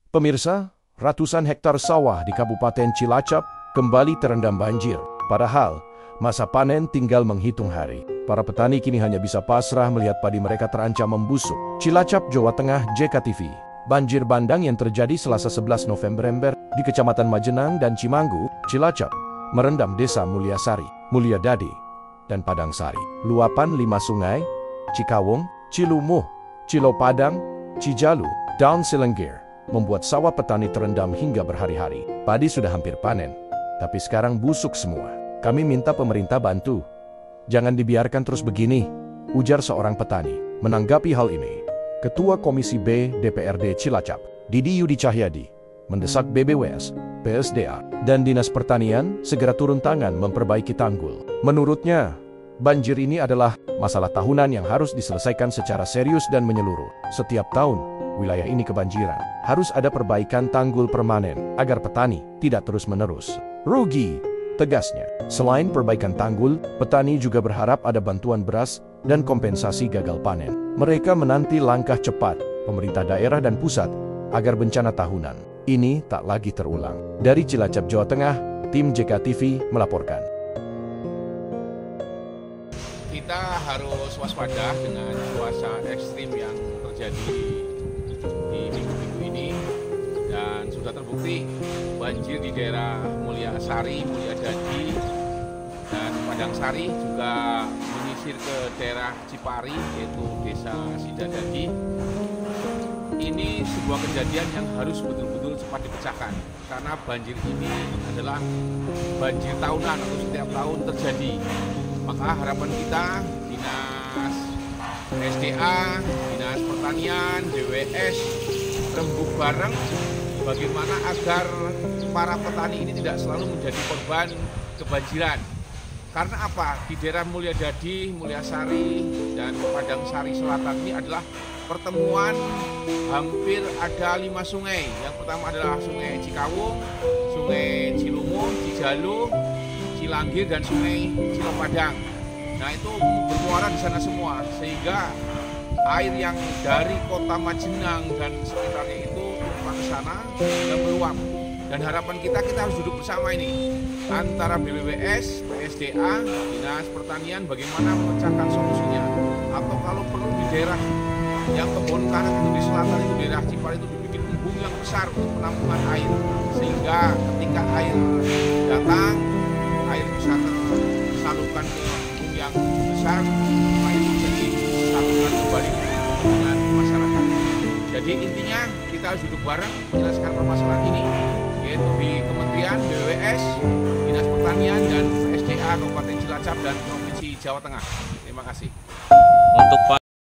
Pemirsa, ratusan hektar sawah di Kabupaten Cilacap kembali terendam banjir. Padahal, masa panen tinggal menghitung hari. Para petani kini hanya bisa pasrah melihat padi mereka terancam membusuk. Cilacap, Jawa Tengah, JKTV. Banjir bandang yang terjadi Selasa 11 November di Kecamatan Majenang dan Cimanggu, Cilacap, merendam desa Mulyasari, Mulyadadi, dan Padangsari. Luapan 5 sungai, Cikawung, Cilumuh, Cilopadang, Cijalu, dan Cilenggir, membuat sawah petani terendam hingga berhari-hari. Padi sudah hampir panen, tapi sekarang busuk semua. Kami minta pemerintah bantu. Jangan dibiarkan terus begini, ujar seorang petani. Menanggapi hal ini, Ketua Komisi B DPRD Cilacap, Didi Yudi Cahyadi, mendesak BBWS, PSDA, dan Dinas Pertanian segera turun tangan memperbaiki tanggul. Menurutnya, banjir ini adalah masalah tahunan yang harus diselesaikan secara serius dan menyeluruh. Setiap tahun, wilayah ini kebanjiran. Harus ada perbaikan tanggul permanen agar petani tidak terus-menerus rugi, tegasnya. Selain perbaikan tanggul, petani juga berharap ada bantuan beras dan kompensasi gagal panen. Mereka menanti langkah cepat pemerintah daerah dan pusat agar bencana tahunan ini tak lagi terulang. Dari Cilacap, Jawa Tengah, tim JKTV melaporkan. Kita harus waspada dengan cuaca ekstrim yang terjadi di minggu-minggu ini, dan sudah terbukti banjir di daerah Mulyasari, Mulyadadi, dan Padangsari, juga menyisir ke daerah Cipari, yaitu desa Sidadadi. Ini sebuah kejadian yang harus betul-betul cepat dipecahkan, karena banjir ini adalah banjir tahunan atau setiap tahun terjadi. Maka harapan kita, Dinas SDA, Dinas Pertanian, BWS, rembuk bareng bagaimana agar para petani ini tidak selalu menjadi korban kebanjiran. Karena apa? Di daerah Mulyadadi, Mulyasari, dan Padangsari Selatan ini adalah pertemuan hampir ada 5 sungai. Yang pertama adalah Sungai Cikawung, Sungai Cilumuh, Cijalu, Cilanggir, dan Sungai Cilopadang. Nah, itu bermuara di sana semua, sehingga air yang dari kota Majenang dan sekitarnya itu tumpah ke sana dan meluap. Dan harapan kita harus duduk bersama ini antara BBWS, PSDA, Dinas Pertanian, bagaimana memecahkan solusinya. Atau kalau perlu di daerah yang kebun kanan itu di selatan itu, daerah Cipari itu dibikin embung yang besar untuk penampungan air, sehingga ketika air datang, air bisa tersalurkan ke embung yang besar, air bisa disalurkan kembali dengan masyarakat. Jadi intinya kita harus duduk bareng menyelesaikan permasalahan ini, yaitu di Kementerian, BWS, Dinas Pertanian, dan PSDA Kabupaten Cilacap dan Provinsi Jawa Tengah. Terima kasih. Untuk